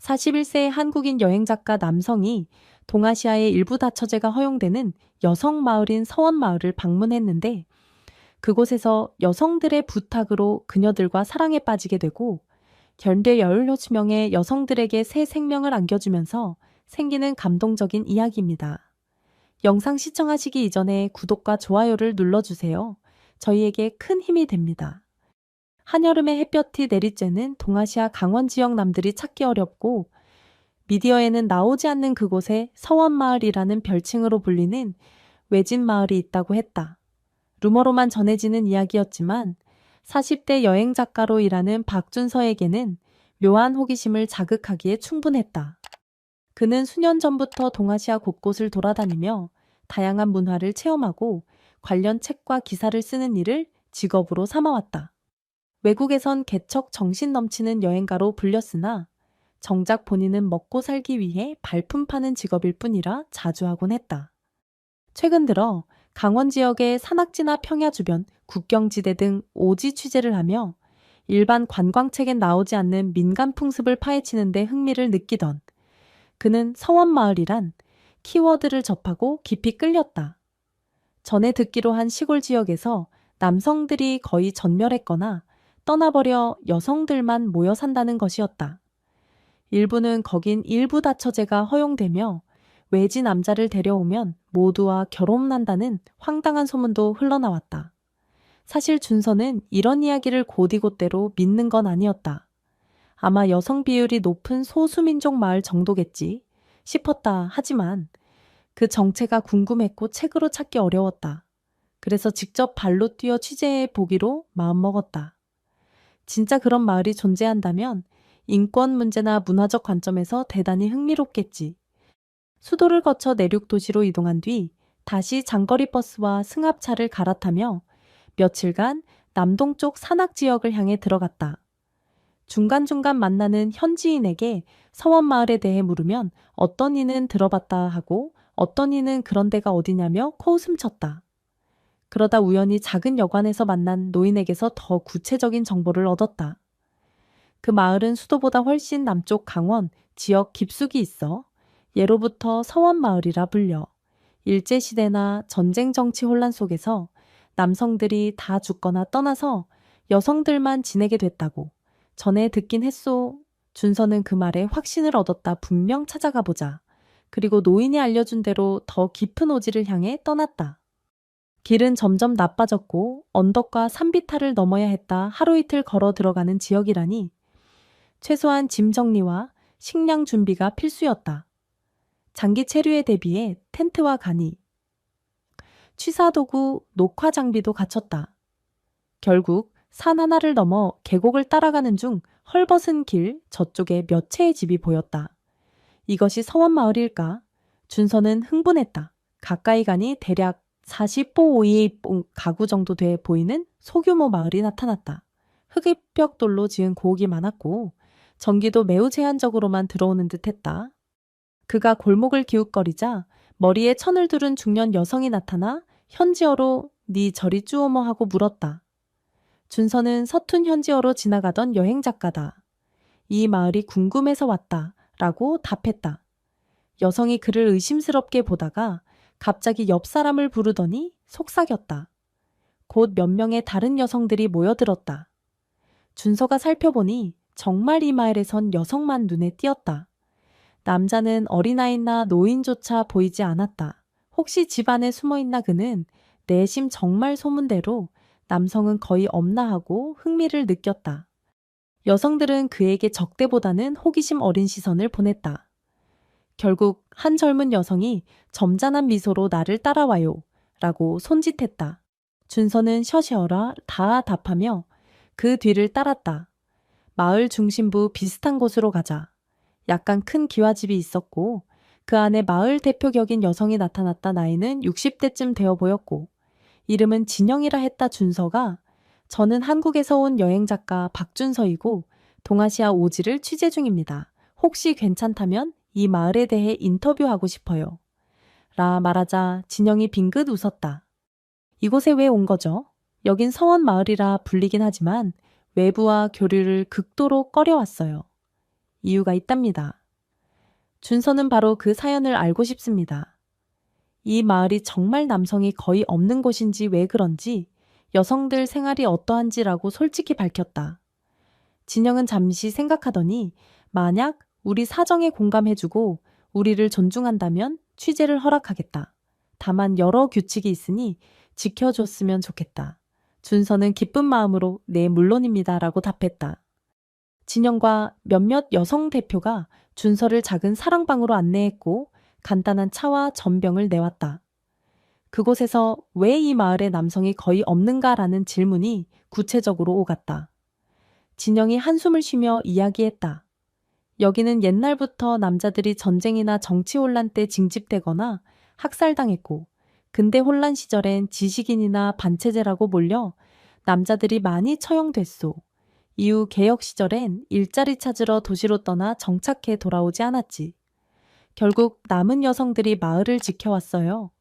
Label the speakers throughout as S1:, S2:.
S1: 41세의 한국인 여행작가 남성이 동아시아의 일부 다처제가 허용되는 여성 마을인 서원마을을 방문했는데 그곳에서 여성들의 부탁으로 그녀들과 사랑에 빠지게 되고 현대 16명의 여성들에게 새 생명을 안겨주면서 생기는 감동적인 이야기입니다. 영상 시청하시기 이전에 구독과 좋아요를 눌러주세요. 저희에게 큰 힘이 됩니다. 한여름의 햇볕이 내리쬐는 동아시아 강원 지역 남들이 찾기 어렵고 미디어에는 나오지 않는 그곳에 서원마을이라는 별칭으로 불리는 외진 마을이 있다고 했다. 루머로만 전해지는 이야기였지만 40대 여행 작가로 일하는 박준서에게는 묘한 호기심을 자극하기에 충분했다. 그는 수년 전부터 동아시아 곳곳을 돌아다니며 다양한 문화를 체험하고 관련 책과 기사를 쓰는 일을 직업으로 삼아왔다. 외국에선 개척 정신 넘치는 여행가로 불렸으나 정작 본인은 먹고 살기 위해 발품 파는 직업일 뿐이라 자주하곤 했다. 최근 들어 강원 지역의 산악지나 평야 주변, 국경지대 등 오지 취재를 하며 일반 관광책엔 나오지 않는 민간 풍습을 파헤치는 데 흥미를 느끼던 그는 서원마을이란 키워드를 접하고 깊이 끌렸다. 전에 듣기로 한 시골 지역에서 남성들이 거의 전멸했거나 떠나버려 여성들만 모여 산다는 것이었다. 일부는 거긴 일부 다처제가 허용되며 외지 남자를 데려오면 모두와 결혼한다는 황당한 소문도 흘러나왔다. 사실 준서는 이런 이야기를 곧이곧대로 믿는 건 아니었다. 아마 여성 비율이 높은 소수민족 마을 정도겠지 싶었다. 하지만 그 정체가 궁금했고 책으로 찾기 어려웠다. 그래서 직접 발로 뛰어 취재해 보기로 마음먹었다. 진짜 그런 마을이 존재한다면 인권 문제나 문화적 관점에서 대단히 흥미롭겠지. 수도를 거쳐 내륙 도시로 이동한 뒤 다시 장거리 버스와 승합차를 갈아타며 며칠간 남동쪽 산악 지역을 향해 들어갔다. 중간중간 만나는 현지인에게 서원마을에 대해 물으면 어떤 이는 들어봤다 하고 어떤 이는 그런 데가 어디냐며 코웃음쳤다. 그러다 우연히 작은 여관에서 만난 노인에게서 더 구체적인 정보를 얻었다. 그 마을은 수도보다 훨씬 남쪽 강원 지역 깊숙이 있어 예로부터 서원마을이라 불려 일제시대나 전쟁 정치 혼란 속에서 남성들이 다 죽거나 떠나서 여성들만 지내게 됐다고 전에 듣긴 했소. 준서는 그 말에 확신을 얻었다. 분명 찾아가 보자. 그리고 노인이 알려준 대로 더 깊은 오지를 향해 떠났다. 길은 점점 나빠졌고 언덕과 산비탈을 넘어야 했다. 하루 이틀 걸어 들어가는 지역이라니 최소한 짐 정리와 식량 준비가 필수였다. 장기 체류에 대비해 텐트와 간이, 취사도구, 녹화 장비도 갖췄다. 결국 산 하나를 넘어 계곡을 따라가는 중 헐벗은 길 저쪽에 몇 채의 집이 보였다. 이것이 서원마을일까? 준서는 흥분했다. 가까이 가니 대략 40보 5의 가구 정도 돼 보이는 소규모 마을이 나타났다. 흑입벽돌로 지은 고옥이 많았고 전기도 매우 제한적으로만 들어오는 듯했다. 그가 골목을 기웃거리자 머리에 천을 두른 중년 여성이 나타나 현지어로 네 저리 쭈어머 하고 물었다. 준서는 서툰 현지어로 지나가던 여행작가다. 이 마을이 궁금해서 왔다 라고 답했다. 여성이 그를 의심스럽게 보다가 갑자기 옆 사람을 부르더니 속삭였다. 곧 몇 명의 다른 여성들이 모여들었다. 준서가 살펴보니 정말 이 마을에선 여성만 눈에 띄었다. 남자는 어린아이나 노인조차 보이지 않았다. 혹시 집 안에 숨어있나 그는 내심 정말 소문대로 남성은 거의 없나 하고 흥미를 느꼈다. 여성들은 그에게 적대보다는 호기심 어린 시선을 보냈다. 결국 한 젊은 여성이 점잖은 미소로 나를 따라와요 라고 손짓했다. 준서는 셔셔라 다 답하며 그 뒤를 따랐다. 마을 중심부 비슷한 곳으로 가자. 약간 큰 기와집이 있었고 그 안에 마을 대표 격인 여성이 나타났다. 나이는 60대쯤 되어 보였고 이름은 진영이라 했다. 준서가 저는 한국에서 온 여행작가 박준서이고 동아시아 오지를 취재 중입니다. 혹시 괜찮다면 이 마을에 대해 인터뷰하고 싶어요. 라 말하자 진영이 빙긋 웃었다. 이곳에 왜 온 거죠? 여긴 서원마을이라 불리긴 하지만 외부와 교류를 극도로 꺼려왔어요. 이유가 있답니다. 준서는 바로 그 사연을 알고 싶습니다. 이 마을이 정말 남성이 거의 없는 곳인지 왜 그런지, 여성들 생활이 어떠한지라고 솔직히 밝혔다. 진영은 잠시 생각하더니 만약 우리 사정에 공감해주고 우리를 존중한다면 취재를 허락하겠다. 다만 여러 규칙이 있으니 지켜줬으면 좋겠다. 준서는 기쁜 마음으로 네 물론입니다 라고 답했다. 진영과 몇몇 여성 대표가 준서를 작은 사랑방으로 안내했고 간단한 차와 전병을 내왔다. 그곳에서 왜 이 마을에 남성이 거의 없는가라는 질문이 구체적으로 오갔다. 진영이 한숨을 쉬며 이야기했다. 여기는 옛날부터 남자들이 전쟁이나 정치 혼란 때 징집되거나 학살당했고, 근대 혼란 시절엔 지식인이나 반체제라고 몰려 남자들이 많이 처형됐소. 이후 개혁 시절엔 일자리 찾으러 도시로 떠나 정착해 돌아오지 않았지. 결국 남은 여성들이 마을을 지켜왔어요.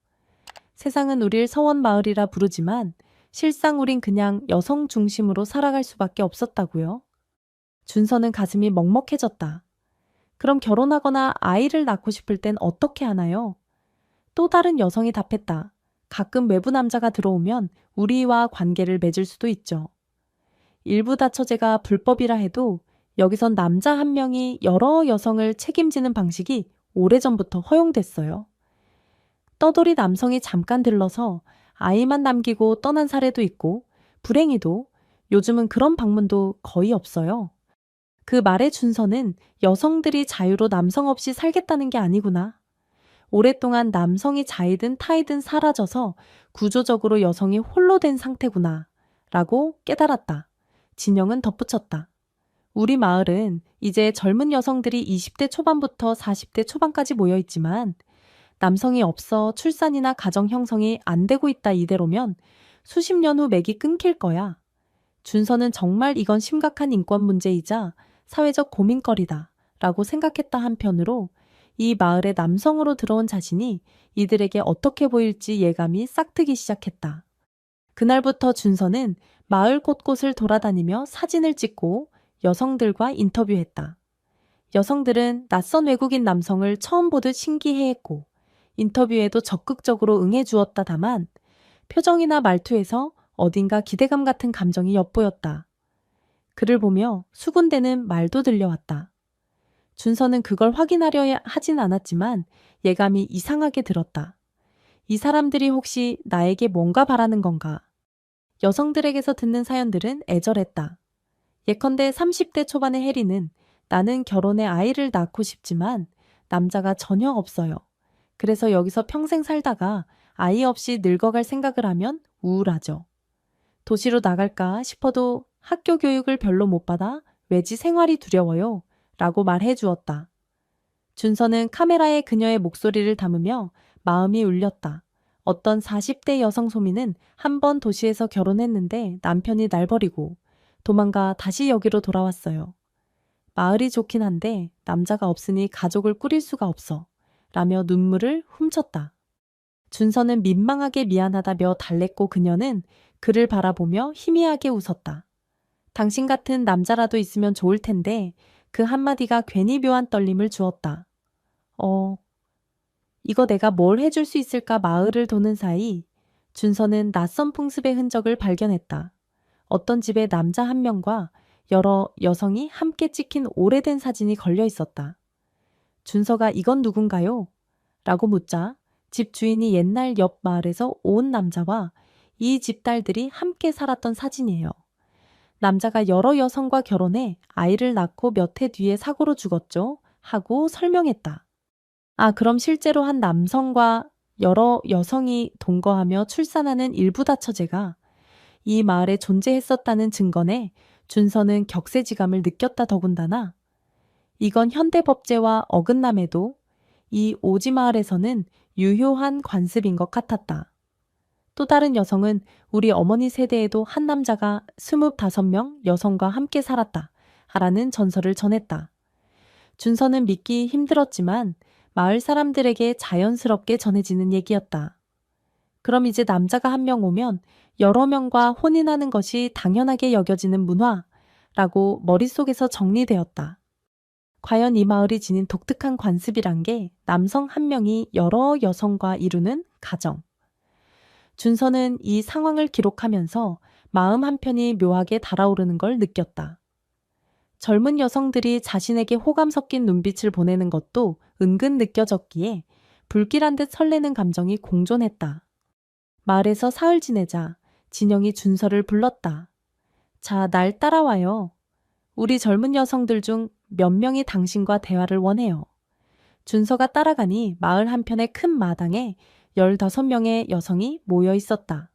S1: 세상은 우릴 서원 마을이라 부르지만 실상 우린 그냥 여성 중심으로 살아갈 수밖에 없었다고요. 준서는 가슴이 먹먹해졌다. 그럼 결혼하거나 아이를 낳고 싶을 땐 어떻게 하나요? 또 다른 여성이 답했다. 가끔 외부 남자가 들어오면 우리와 관계를 맺을 수도 있죠. 일부 다처제가 불법이라 해도 여기선 남자 한 명이 여러 여성을 책임지는 방식이 오래전부터 허용됐어요. 떠돌이 남성이 잠깐 들러서 아이만 남기고 떠난 사례도 있고 불행히도 요즘은 그런 방문도 거의 없어요. 그 말의 준서는 여성들이 자유로 남성 없이 살겠다는 게 아니구나. 오랫동안 남성이 자이든 타이든 사라져서 구조적으로 여성이 홀로 된 상태구나 라고 깨달았다. 진영은 덧붙였다. 우리 마을은 이제 젊은 여성들이 20대 초반부터 40대 초반까지 모여 있지만 남성이 없어 출산이나 가정 형성이 안 되고 있다 이대로면 수십 년 후 맥이 끊길 거야. 준서는 정말 이건 심각한 인권 문제이자 사회적 고민거리다 라고 생각했다 한편으로 이 마을에 남성으로 들어온 자신이 이들에게 어떻게 보일지 예감이 싹트기 시작했다. 그날부터 준서는 마을 곳곳을 돌아다니며 사진을 찍고 여성들과 인터뷰했다. 여성들은 낯선 외국인 남성을 처음 보듯 신기해했고 인터뷰에도 적극적으로 응해주었다. 다만 표정이나 말투에서 어딘가 기대감 같은 감정이 엿보였다. 그를 보며 수군대는 말도 들려왔다. 준서는 그걸 확인하려 하진 않았지만 예감이 이상하게 들었다. 이 사람들이 혹시 나에게 뭔가 바라는 건가? 여성들에게서 듣는 사연들은 애절했다. 예컨대 30대 초반의 해리는 나는 결혼해 아이를 낳고 싶지만 남자가 전혀 없어요. 그래서 여기서 평생 살다가 아이 없이 늙어갈 생각을 하면 우울하죠. 도시로 나갈까 싶어도 학교 교육을 별로 못 받아 외지 생활이 두려워요. 라고 말해 주었다. 준서는 카메라에 그녀의 목소리를 담으며 마음이 울렸다. 어떤 40대 여성 소민은 한 번 도시에서 결혼했는데 남편이 날 버리고 도망가 다시 여기로 돌아왔어요. 마을이 좋긴 한데 남자가 없으니 가족을 꾸릴 수가 없어. 라며 눈물을 훔쳤다. 준서는 민망하게 미안하다며 달랬고 그녀는 그를 바라보며 희미하게 웃었다. 당신 같은 남자라도 있으면 좋을 텐데 그 한마디가 괜히 묘한 떨림을 주었다. 이거 내가 뭘 해줄 수 있을까 마을을 도는 사이 준서는 낯선 풍습의 흔적을 발견했다. 어떤 집에 남자 한 명과 여러 여성이 함께 찍힌 오래된 사진이 걸려 있었다. 준서가 이건 누군가요? 라고 묻자 집 주인이 옛날 옆 마을에서 온 남자와 이 집 딸들이 함께 살았던 사진이에요. 남자가 여러 여성과 결혼해 아이를 낳고 몇 해 뒤에 사고로 죽었죠. 하고 설명했다. 아, 그럼 실제로 한 남성과 여러 여성이 동거하며 출산하는 일부 다처제가 이 마을에 존재했었다는 증거네 준서는 격세지감을 느꼈다. 더군다나 이건 현대법제와 어긋남에도 이 오지 마을에서는 유효한 관습인 것 같았다. 또 다른 여성은 우리 어머니 세대에도 한 남자가 25명 여성과 함께 살았다. 하라는 전설을 전했다. 준서는 믿기 힘들었지만 마을 사람들에게 자연스럽게 전해지는 얘기였다. 그럼 이제 남자가 한 명 오면 여러 명과 혼인하는 것이 당연하게 여겨지는 문화라고 머릿속에서 정리되었다. 과연 이 마을이 지닌 독특한 관습이란 게 남성 한 명이 여러 여성과 이루는 가정. 준서는 이 상황을 기록하면서 마음 한편이 묘하게 달아오르는 걸 느꼈다. 젊은 여성들이 자신에게 호감 섞인 눈빛을 보내는 것도 은근 느껴졌기에 불길한 듯 설레는 감정이 공존했다. 마을에서 사흘 지내자 진영이 준서를 불렀다. 자, 날 따라와요. 우리 젊은 여성들 중 몇 명이 당신과 대화를 원해요. 준서가 따라가니 마을 한편의 큰 마당에 15명의 여성이 모여 있었다.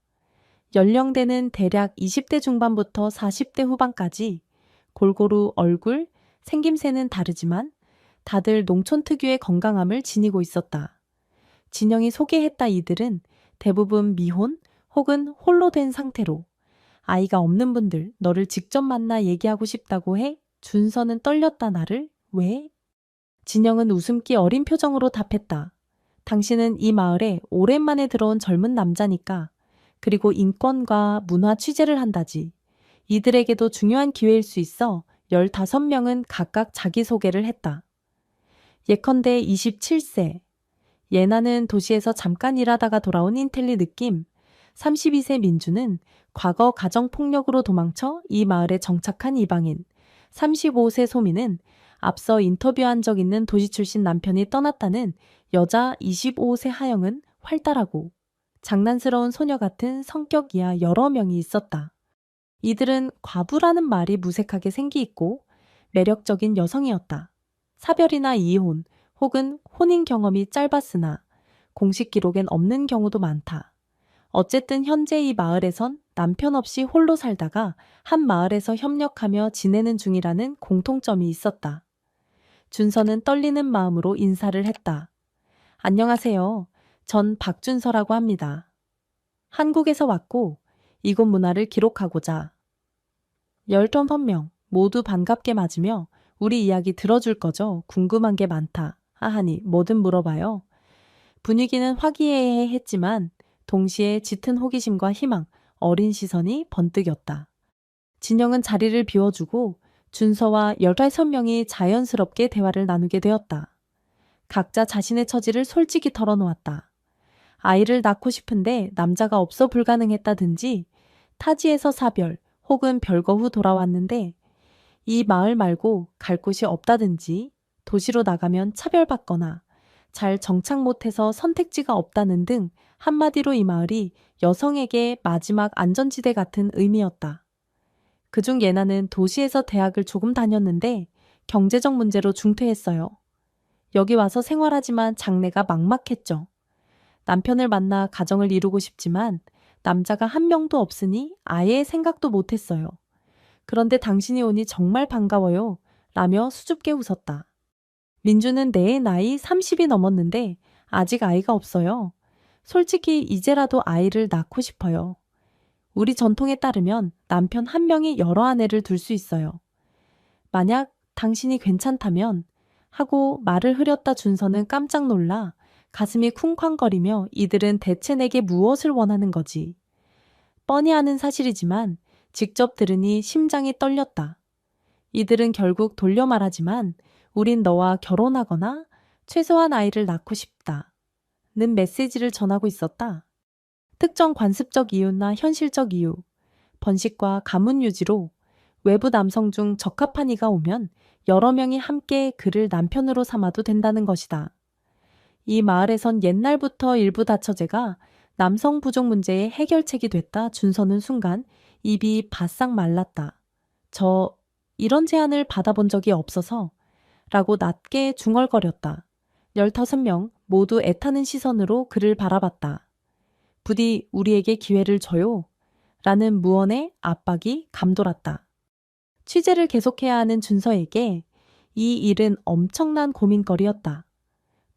S1: 연령대는 대략 20대 중반부터 40대 후반까지 골고루 얼굴, 생김새는 다르지만 다들 농촌 특유의 건강함을 지니고 있었다. 진영이 소개했다 이들은 대부분 미혼 혹은 홀로 된 상태로 아이가 없는 분들 너를 직접 만나 얘기하고 싶다고 해 준서는 떨렸다 나를 왜? 진영은 웃음기 어린 표정으로 답했다. 당신은 이 마을에 오랜만에 들어온 젊은 남자니까 그리고 인권과 문화 취재를 한다지. 이들에게도 중요한 기회일 수 있어 15명은 각각 자기소개를 했다. 예컨대 27세. 예나는 도시에서 잠깐 일하다가 돌아온 인텔리 느낌. 32세 민주는 과거 가정폭력으로 도망쳐 이 마을에 정착한 이방인. 35세 소미는 앞서 인터뷰한 적 있는 도시 출신 남편이 떠났다는 여자 25세 하영은 활달하고 장난스러운 소녀 같은 성격 이하 여러 명이 있었다. 이들은 과부라는 말이 무색하게 생기있고 매력적인 여성이었다. 사별이나 이혼 혹은 혼인 경험이 짧았으나 공식 기록엔 없는 경우도 많다. 어쨌든 현재 이 마을에선 남편 없이 홀로 살다가 한 마을에서 협력하며 지내는 중이라는 공통점이 있었다. 준서는 떨리는 마음으로 인사를 했다. 안녕하세요. 전 박준서라고 합니다. 한국에서 왔고 이곳 문화를 기록하고자 15명 모두 반갑게 맞으며 우리 이야기 들어줄 거죠? 궁금한 게 많다. 하하니 뭐든 물어봐요. 분위기는 화기애애했지만 동시에 짙은 호기심과 희망, 어린 시선이 번뜩였다. 진영은 자리를 비워주고 준서와 15명이 자연스럽게 대화를 나누게 되었다. 각자 자신의 처지를 솔직히 털어놓았다. 아이를 낳고 싶은데 남자가 없어 불가능했다든지 타지에서 사별 혹은 별거 후 돌아왔는데 이 마을 말고 갈 곳이 없다든지 도시로 나가면 차별받거나 잘 정착 못해서 선택지가 없다는 등 한마디로 이 마을이 여성에게 마지막 안전지대 같은 의미였다. 그중 예나는 도시에서 대학을 조금 다녔는데 경제적 문제로 중퇴했어요. 여기 와서 생활하지만 장래가 막막했죠. 남편을 만나 가정을 이루고 싶지만 남자가 한 명도 없으니 아예 생각도 못했어요. 그런데 당신이 오니 정말 반가워요. 라며 수줍게 웃었다. 민주는 내 나이 30이 넘었는데 아직 아이가 없어요. 솔직히 이제라도 아이를 낳고 싶어요. 우리 전통에 따르면 남편 한 명이 여러 아내를 둘 수 있어요. 만약 당신이 괜찮다면 하고 말을 흐렸다 준서는 깜짝 놀라 가슴이 쿵쾅거리며 이들은 대체 내게 무엇을 원하는 거지. 뻔히 아는 사실이지만 직접 들으니 심장이 떨렸다. 이들은 결국 돌려 말하지만 우린 너와 결혼하거나 최소한 아이를 낳고 싶다. 는 메시지를 전하고 있었다. 특정 관습적 이유나 현실적 이유, 번식과 가문 유지로 외부 남성 중 적합한 이가 오면 여러 명이 함께 그를 남편으로 삼아도 된다는 것이다. 이 마을에선 옛날부터 일부 다처제가 남성 부족 문제의 해결책이 됐다 준서는 순간 입이 바싹 말랐다. 저 이런 제안을 받아본 적이 없어서 라고 낮게 중얼거렸다. 15명 모두 애타는 시선으로 그를 바라봤다. 부디 우리에게 기회를 줘요. 라는 무언의 압박이 감돌았다. 취재를 계속해야 하는 준서에게 이 일은 엄청난 고민거리였다.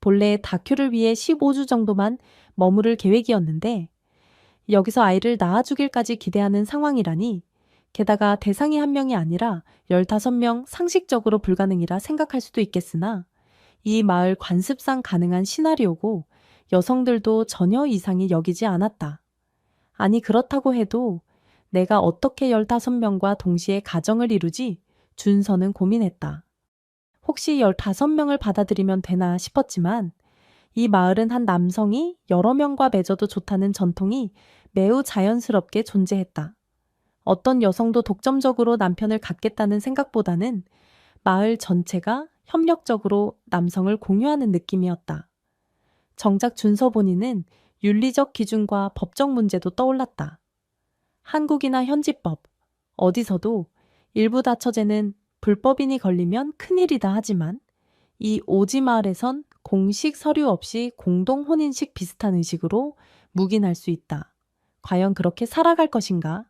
S1: 본래 다큐를 위해 15주 정도만 머무를 계획이었는데 여기서 아이를 낳아주길까지 기대하는 상황이라니 게다가 대상이 한 명이 아니라 15명 상식적으로 불가능이라 생각할 수도 있겠으나 이 마을 관습상 가능한 시나리오고 여성들도 전혀 이상이 여기지 않았다. 아니 그렇다고 해도 내가 어떻게 15명과 동시에 가정을 이루지? 준서는 고민했다. 혹시 15명을 받아들이면 되나 싶었지만 이 마을은 한 남성이 여러 명과 맺어도 좋다는 전통이 매우 자연스럽게 존재했다. 어떤 여성도 독점적으로 남편을 갖겠다는 생각보다는 마을 전체가 협력적으로 남성을 공유하는 느낌이었다. 정작 준서 본인은 윤리적 기준과 법적 문제도 떠올랐다. 한국이나 현지법, 어디서도 일부 다처제는 불법인이 걸리면 큰일이다 하지만 이 오지 마을에선 공식 서류 없이 공동 혼인식 비슷한 의식으로 묵인할 수 있다. 과연 그렇게 살아갈 것인가?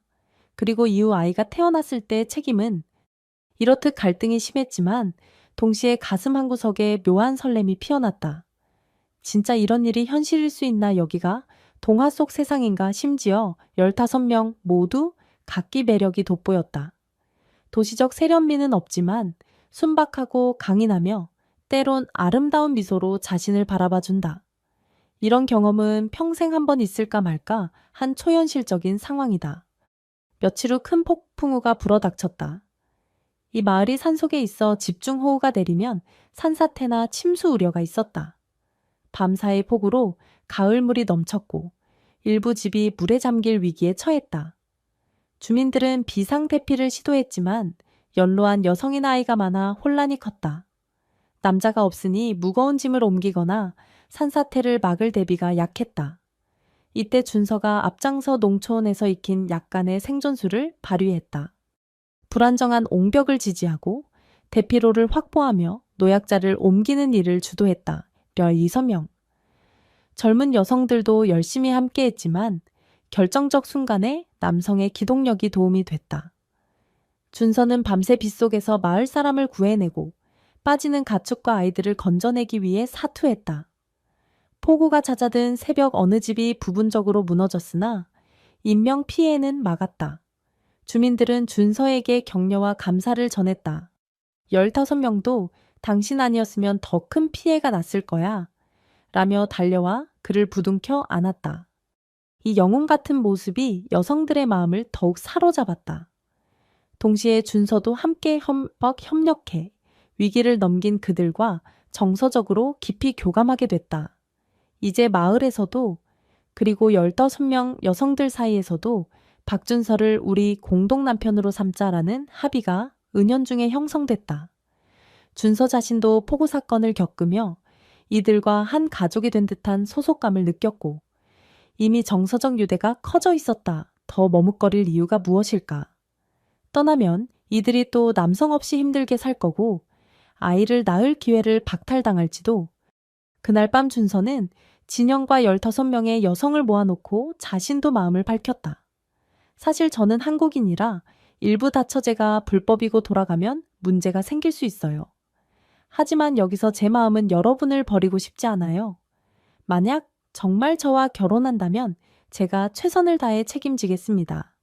S1: 그리고 이후 아이가 태어났을 때 책임은 이렇듯 갈등이 심했지만 동시에 가슴 한구석에 묘한 설렘이 피어났다. 진짜 이런 일이 현실일 수 있나 여기가 동화 속 세상인가 심지어 15명 모두 각기 매력이 돋보였다. 도시적 세련미는 없지만 순박하고 강인하며 때론 아름다운 미소로 자신을 바라봐준다. 이런 경험은 평생 한 번 있을까 말까 한 초현실적인 상황이다. 며칠 후 큰 폭풍우가 불어닥쳤다. 이 마을이 산속에 있어 집중호우가 내리면 산사태나 침수 우려가 있었다. 밤사이 폭우로 가을물이 넘쳤고 일부 집이 물에 잠길 위기에 처했다. 주민들은 비상대피를 시도했지만 연로한 여성이나 아이가 많아 혼란이 컸다. 남자가 없으니 무거운 짐을 옮기거나 산사태를 막을 대비가 약했다. 이때 준서가 앞장서 농촌에서 익힌 약간의 생존수를 발휘했다. 불안정한 옹벽을 지지하고 대피로를 확보하며 노약자를 옮기는 일을 주도했다. 16명. 젊은 여성들도 열심히 함께했지만 결정적 순간에 남성의 기동력이 도움이 됐다. 준서는 밤새 빗속에서 마을 사람을 구해내고 빠지는 가축과 아이들을 건져내기 위해 사투했다. 폭우가 잦아든 새벽 어느 집이 부분적으로 무너졌으나 인명 피해는 막았다. 주민들은 준서에게 격려와 감사를 전했다. 15명도 당신 아니었으면 더 큰 피해가 났을 거야. 라며 달려와 그를 부둥켜 안았다. 이 영웅 같은 모습이 여성들의 마음을 더욱 사로잡았다. 동시에 준서도 함께 협력해 위기를 넘긴 그들과 정서적으로 깊이 교감하게 됐다. 이제 마을에서도 그리고 15명 여성들 사이에서도 박준서를 우리 공동 남편으로 삼자라는 합의가 은연중에 형성됐다. 준서 자신도 폭우 사건을 겪으며 이들과 한 가족이 된 듯한 소속감을 느꼈고 이미 정서적 유대가 커져 있었다. 더 머뭇거릴 이유가 무엇일까? 떠나면 이들이 또 남성 없이 힘들게 살 거고 아이를 낳을 기회를 박탈당할지도. 그날 밤 준서는 진영과 15명의 여성을 모아놓고 자신도 마음을 밝혔다. 사실 저는 한국인이라 일부 다처제가 불법이고 돌아가면 문제가 생길 수 있어요. 하지만 여기서 제 마음은 여러분을 버리고 싶지 않아요. 만약 정말 저와 결혼한다면 제가 최선을 다해 책임지겠습니다.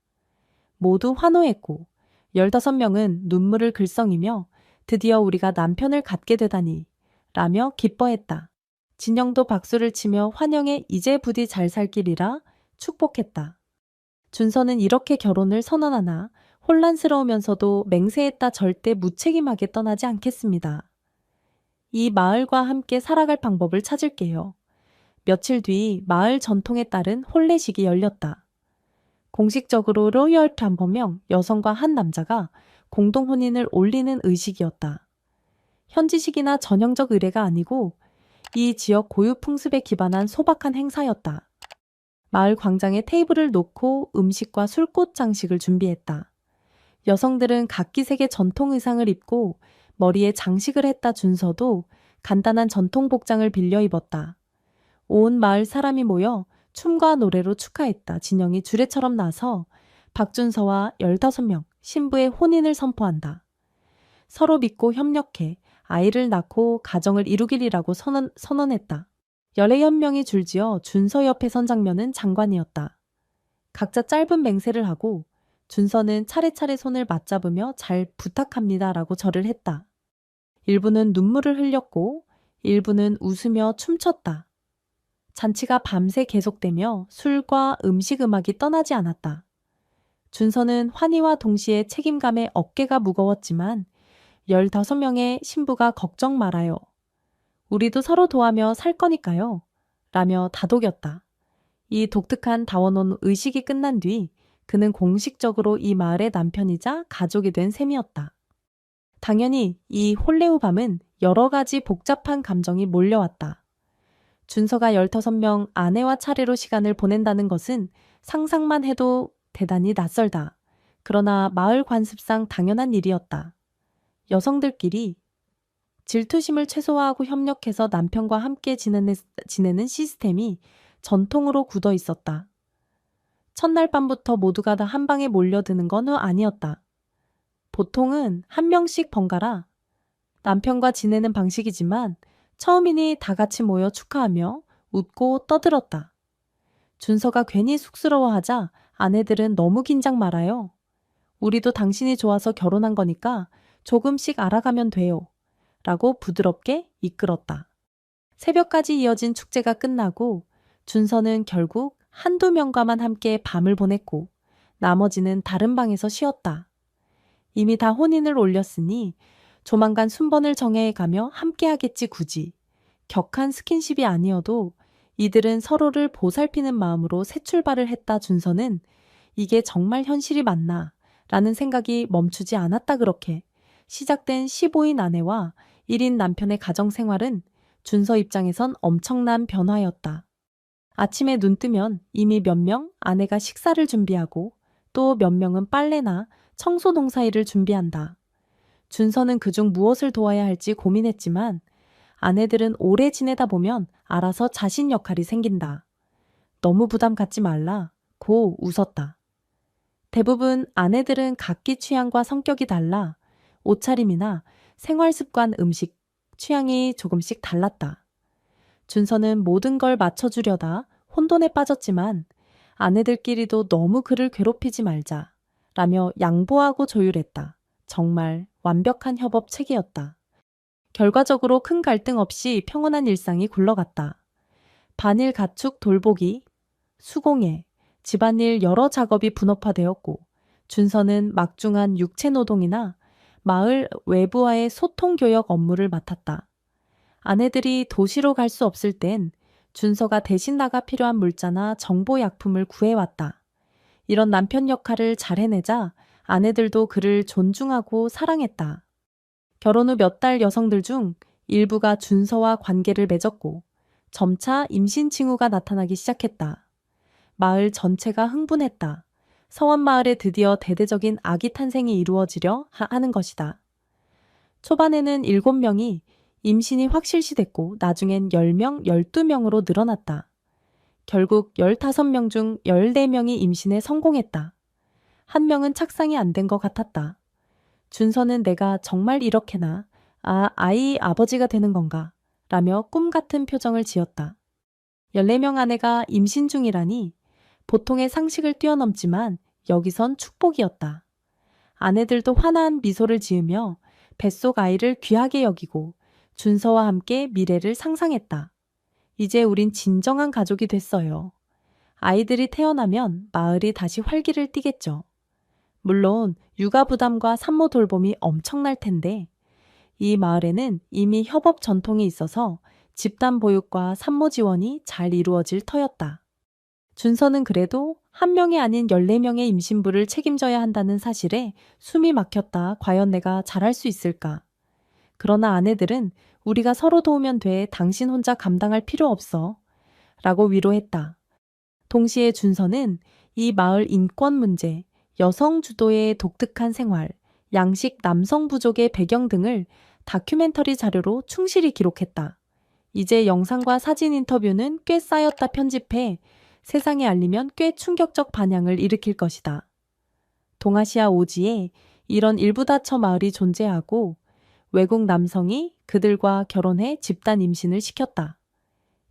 S1: 모두 환호했고 15명은 눈물을 글썽이며 드디어 우리가 남편을 갖게 되다니 라며 기뻐했다. 진영도 박수를 치며 환영에 이제 부디 잘 살 길이라 축복했다. 준서는 이렇게 결혼을 선언하나 혼란스러우면서도 맹세했다 절대 무책임하게 떠나지 않겠습니다. 이 마을과 함께 살아갈 방법을 찾을게요. 며칠 뒤 마을 전통에 따른 혼례식이 열렸다. 공식적으로 로열 탐범명 여성과 한 남자가 공동 혼인을 올리는 의식이었다. 현지식이나 전형적 의례가 아니고 이 지역 고유 풍습에 기반한 소박한 행사였다. 마을 광장에 테이블을 놓고 음식과 술꽃 장식을 준비했다. 여성들은 각기색의 전통 의상을 입고 머리에 장식을 했다. 준서도 간단한 전통 복장을 빌려 입었다. 온 마을 사람이 모여 춤과 노래로 축하했다. 진영이 주례처럼 나서 박준서와 15명 신부의 혼인을 선포한다. 서로 믿고 협력해 아이를 낳고 가정을 이루기리라고 선언했다. 16명이 줄지어 준서 옆에 선 장면은 장관이었다. 각자 짧은 맹세를 하고 준서는 차례차례 손을 맞잡으며 잘 부탁합니다 라고 절을 했다. 일부는 눈물을 흘렸고 일부는 웃으며 춤췄다. 잔치가 밤새 계속되며 술과 음식 음악이 떠나지 않았다. 준서는 환희와 동시에 책임감에 어깨가 무거웠지만 15명의 신부가 걱정 말아요. 우리도 서로 도와며 살 거니까요. 라며 다독였다. 이 독특한 다원혼 의식이 끝난 뒤 그는 공식적으로 이 마을의 남편이자 가족이 된 셈이었다. 당연히 이 홀레우 밤은 여러 가지 복잡한 감정이 몰려왔다. 준서가 15명 아내와 차례로 시간을 보낸다는 것은 상상만 해도 대단히 낯설다. 그러나 마을 관습상 당연한 일이었다. 여성들끼리 질투심을 최소화하고 협력해서 남편과 함께 지내는 시스템이 전통으로 굳어 있었다. 첫날 밤부터 모두가 다 한 방에 몰려드는 건 아니었다. 보통은 한 명씩 번갈아 남편과 지내는 방식이지만 처음이니 다 같이 모여 축하하며 웃고 떠들었다. 준서가 괜히 쑥스러워하자 아내들은 너무 긴장 말아요. 우리도 당신이 좋아서 결혼한 거니까 조금씩 알아가면 돼요. 라고 부드럽게 이끌었다. 새벽까지 이어진 축제가 끝나고 준서는 결국 한두 명과만 함께 밤을 보냈고 나머지는 다른 방에서 쉬었다. 이미 다 혼인을 올렸으니 조만간 순번을 정해가며 함께하겠지 굳이. 격한 스킨십이 아니어도 이들은 서로를 보살피는 마음으로 새 출발을 했다. 준서는 이게 정말 현실이 맞나 라는 생각이 멈추지 않았다. 그렇게 시작된 15인 아내와 1인 남편의 가정생활은 준서 입장에선 엄청난 변화였다. 아침에 눈 뜨면 이미 몇 명 아내가 식사를 준비하고 또 몇 명은 빨래나 청소 농사일을 준비한다. 준서는 그중 무엇을 도와야 할지 고민했지만 아내들은 오래 지내다 보면 알아서 자신 역할이 생긴다. 너무 부담 갖지 말라 고 웃었다. 대부분 아내들은 각기 취향과 성격이 달라 옷차림이나 생활습관, 음식, 취향이 조금씩 달랐다. 준서는 모든 걸 맞춰주려다 혼돈에 빠졌지만 아내들끼리도 너무 그를 괴롭히지 말자 라며 양보하고 조율했다. 정말 완벽한 협업 체계였다. 결과적으로 큰 갈등 없이 평온한 일상이 굴러갔다. 반일 가축 돌보기, 수공예, 집안일 여러 작업이 분업화되었고 준서는 막중한 육체노동이나 마을 외부와의 소통교역 업무를 맡았다. 아내들이 도시로 갈 수 없을 땐 준서가 대신 나가 필요한 물자나 정보약품을 구해왔다. 이런 남편 역할을 잘 해내자 아내들도 그를 존중하고 사랑했다. 결혼 후 몇 달 여성들 중 일부가 준서와 관계를 맺었고 점차 임신 징후가 나타나기 시작했다. 마을 전체가 흥분했다. 서원마을에 드디어 대대적인 아기 탄생이 이루어지려 하는 것이다. 초반에는 7명이 임신이 확실시됐고 나중엔 10명, 12명으로 늘어났다. 결국 15명 중 14명이 임신에 성공했다. 한 명은 착상이 안 된 것 같았다. 준서는 내가 정말 이렇게나 아이 아버지가 되는 건가 라며 꿈 같은 표정을 지었다. 14명 아내가 임신 중이라니 보통의 상식을 뛰어넘지만 여기선 축복이었다. 아내들도 환한 미소를 지으며 뱃속 아이를 귀하게 여기고 준서와 함께 미래를 상상했다. 이제 우린 진정한 가족이 됐어요. 아이들이 태어나면 마을이 다시 활기를 띠겠죠. 물론 육아 부담과 산모 돌봄이 엄청날 텐데 이 마을에는 이미 협업 전통이 있어서 집단 보육과 산모 지원이 잘 이루어질 터였다. 준서는 그래도 한 명이 아닌 14명의 임신부를 책임져야 한다는 사실에 숨이 막혔다. 과연 내가 잘할 수 있을까? 그러나 아내들은 우리가 서로 도우면 돼. 당신 혼자 감당할 필요 없어. 라고 위로했다. 동시에 준서는 이 마을 인권 문제, 여성 주도의 독특한 생활, 양식 남성 부족의 배경 등을 다큐멘터리 자료로 충실히 기록했다. 이제 영상과 사진 인터뷰는 꽤 쌓였다. 편집해 세상에 알리면 꽤 충격적 반향을 일으킬 것이다. 동아시아 오지에 이런 일부다처 마을이 존재하고 외국 남성이 그들과 결혼해 집단 임신을 시켰다.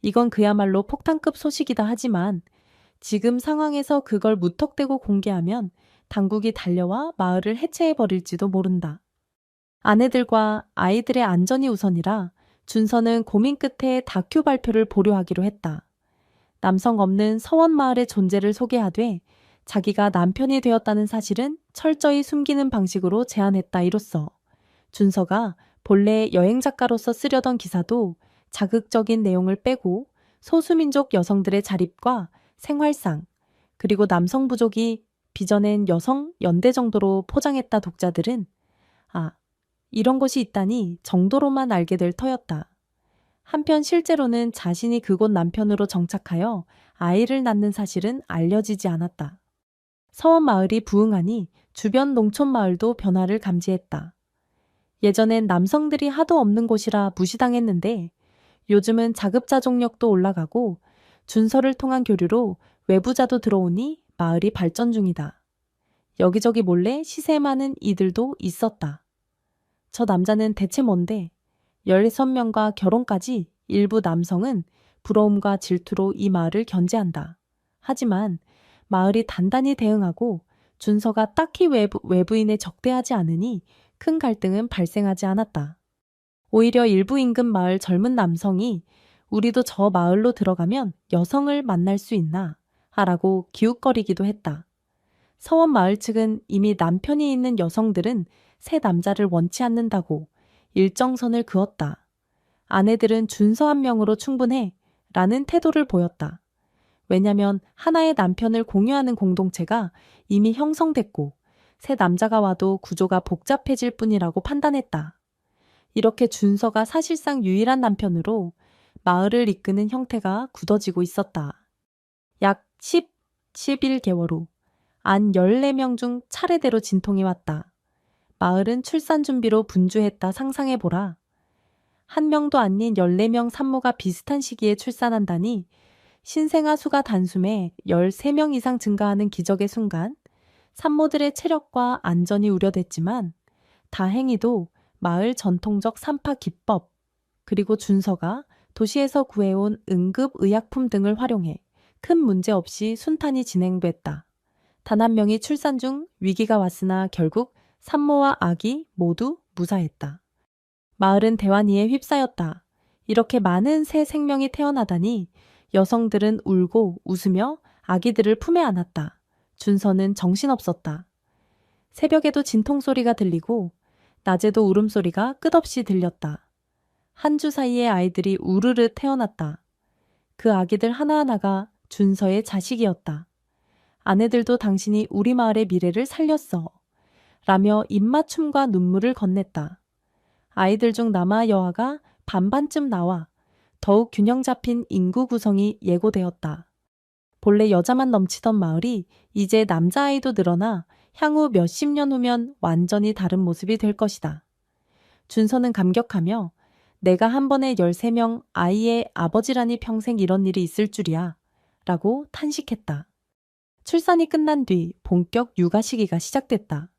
S1: 이건 그야말로 폭탄급 소식이다 하지만 지금 상황에서 그걸 무턱대고 공개하면 당국이 달려와 마을을 해체해버릴지도 모른다. 아내들과 아이들의 안전이 우선이라 준서는 고민 끝에 다큐 발표를 보류하기로 했다. 남성 없는 서원마을의 존재를 소개하되 자기가 남편이 되었다는 사실은 철저히 숨기는 방식으로 제안했다. 이로써 준서가 본래 여행작가로서 쓰려던 기사도 자극적인 내용을 빼고 소수민족 여성들의 자립과 생활상, 그리고 남성 부족이 빚어낸 여성 연대 정도로 포장했다. 독자들은 아, 이런 것이 있다니 정도로만 알게 될 터였다. 한편 실제로는 자신이 그곳 남편으로 정착하여 아이를 낳는 사실은 알려지지 않았다. 서원 마을이 부흥하니 주변 농촌 마을도 변화를 감지했다. 예전엔 남성들이 하도 없는 곳이라 무시당했는데 요즘은 자급자족력도 올라가고 준서를 통한 교류로 외부자도 들어오니 마을이 발전 중이다. 여기저기 몰래 시세 많은 이들도 있었다. 저 남자는 대체 뭔데? 16명과 결혼까지 일부 남성은 부러움과 질투로 이 마을을 견제한다. 하지만 마을이 단단히 대응하고 준서가 딱히 외부인에 적대하지 않으니 큰 갈등은 발생하지 않았다. 오히려 일부 인근 마을 젊은 남성이 우리도 저 마을로 들어가면 여성을 만날 수 있나? 하라고 기웃거리기도 했다. 서원 마을 측은 이미 남편이 있는 여성들은 새 남자를 원치 않는다고 일정선을 그었다. 아내들은 준서 한 명으로 충분해 라는 태도를 보였다. 왜냐면 하나의 남편을 공유하는 공동체가 이미 형성됐고 새 남자가 와도 구조가 복잡해질 뿐이라고 판단했다. 이렇게 준서가 사실상 유일한 남편으로 마을을 이끄는 형태가 굳어지고 있었다. 약 11개월 후 안 14명 중 차례대로 진통이 왔다. 마을은 출산 준비로 분주했다. 상상해보라. 한 명도 아닌 14명 산모가 비슷한 시기에 출산한다니 신생아 수가 단숨에 13명 이상 증가하는 기적의 순간 산모들의 체력과 안전이 우려됐지만 다행히도 마을 전통적 산파 기법 그리고 준서가 도시에서 구해온 응급의약품 등을 활용해 큰 문제 없이 순탄히 진행됐다. 단 한 명이 출산 중 위기가 왔으나 결국 산모와 아기 모두 무사했다. 마을은 대환희에 휩싸였다. 이렇게 많은 새 생명이 태어나다니 여성들은 울고 웃으며 아기들을 품에 안았다. 준서는 정신없었다. 새벽에도 진통소리가 들리고 낮에도 울음소리가 끝없이 들렸다. 한 주 사이에 아이들이 우르르 태어났다. 그 아기들 하나하나가 준서의 자식이었다. 아내들도 당신이 우리 마을의 미래를 살렸어. 라며 입맞춤과 눈물을 건넸다. 아이들 중 남아 여아가 반반쯤 나와 더욱 균형 잡힌 인구 구성이 예고되었다. 본래 여자만 넘치던 마을이 이제 남자아이도 늘어나 향후 몇십 년 후면 완전히 다른 모습이 될 것이다. 준서는 감격하며 내가 한 번에 13명 아이의 아버지라니 평생 이런 일이 있을 줄이야 라고 탄식했다. 출산이 끝난 뒤 본격 육아 시기가 시작됐다.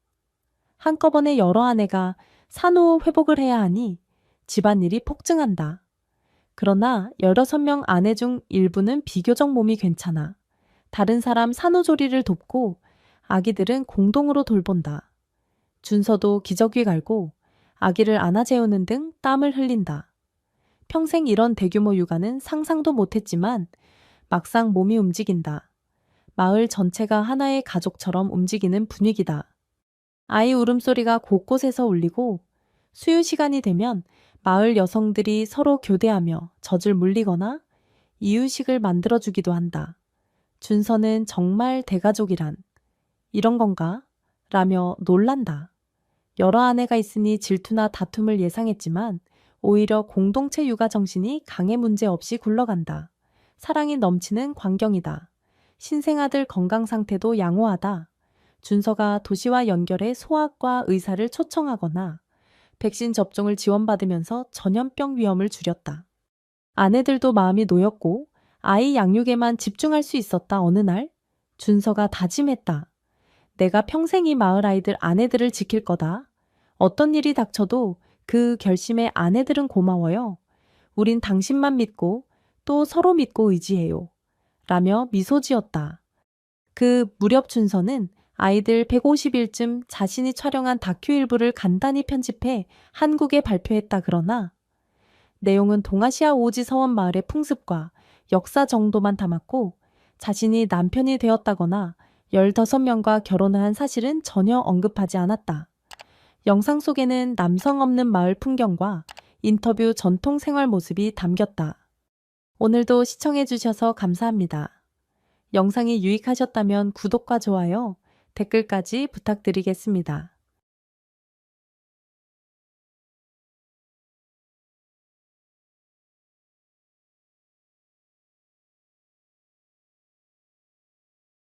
S1: 한꺼번에 여러 아내가 산후 회복을 해야 하니 집안일이 폭증한다. 그러나 16명 아내 중 일부는 비교적 몸이 괜찮아. 다른 사람 산후조리를 돕고 아기들은 공동으로 돌본다. 준서도 기저귀 갈고 아기를 안아 재우는 등 땀을 흘린다. 평생 이런 대규모 육아는 상상도 못했지만 막상 몸이 움직인다. 마을 전체가 하나의 가족처럼 움직이는 분위기다. 아이 울음소리가 곳곳에서 울리고 수유 시간이 되면 마을 여성들이 서로 교대하며 젖을 물리거나 이유식을 만들어주기도 한다. 준서는 정말 대가족이란 이런 건가? 라며 놀란다. 여러 아내가 있으니 질투나 다툼을 예상했지만 오히려 공동체 육아 정신이 강해 문제 없이 굴러간다. 사랑이 넘치는 광경이다. 신생아들 건강 상태도 양호하다. 준서가 도시와 연결해 소아과 의사를 초청하거나 백신 접종을 지원받으면서 전염병 위험을 줄였다. 아내들도 마음이 놓였고 아이 양육에만 집중할 수 있었다. 어느 날 준서가 다짐했다. 내가 평생 이 마을 아이들 아내들을 지킬 거다. 어떤 일이 닥쳐도 그 결심에 아내들은 고마워요. 우린 당신만 믿고 또 서로 믿고 의지해요. 라며 미소 지었다. 그 무렵 준서는 아이들 150일쯤 자신이 촬영한 다큐 일부를 간단히 편집해 한국에 발표했다. 그러나 내용은 동아시아 오지 서원 마을의 풍습과 역사 정도만 담았고 자신이 남편이 되었다거나 15명과 결혼을 한 사실은 전혀 언급하지 않았다. 영상 속에는 남성 없는 마을 풍경과 인터뷰 전통 생활 모습이 담겼다. 오늘도 시청해주셔서 감사합니다. 영상이 유익하셨다면 구독과 좋아요, 댓글까지 부탁드리겠습니다.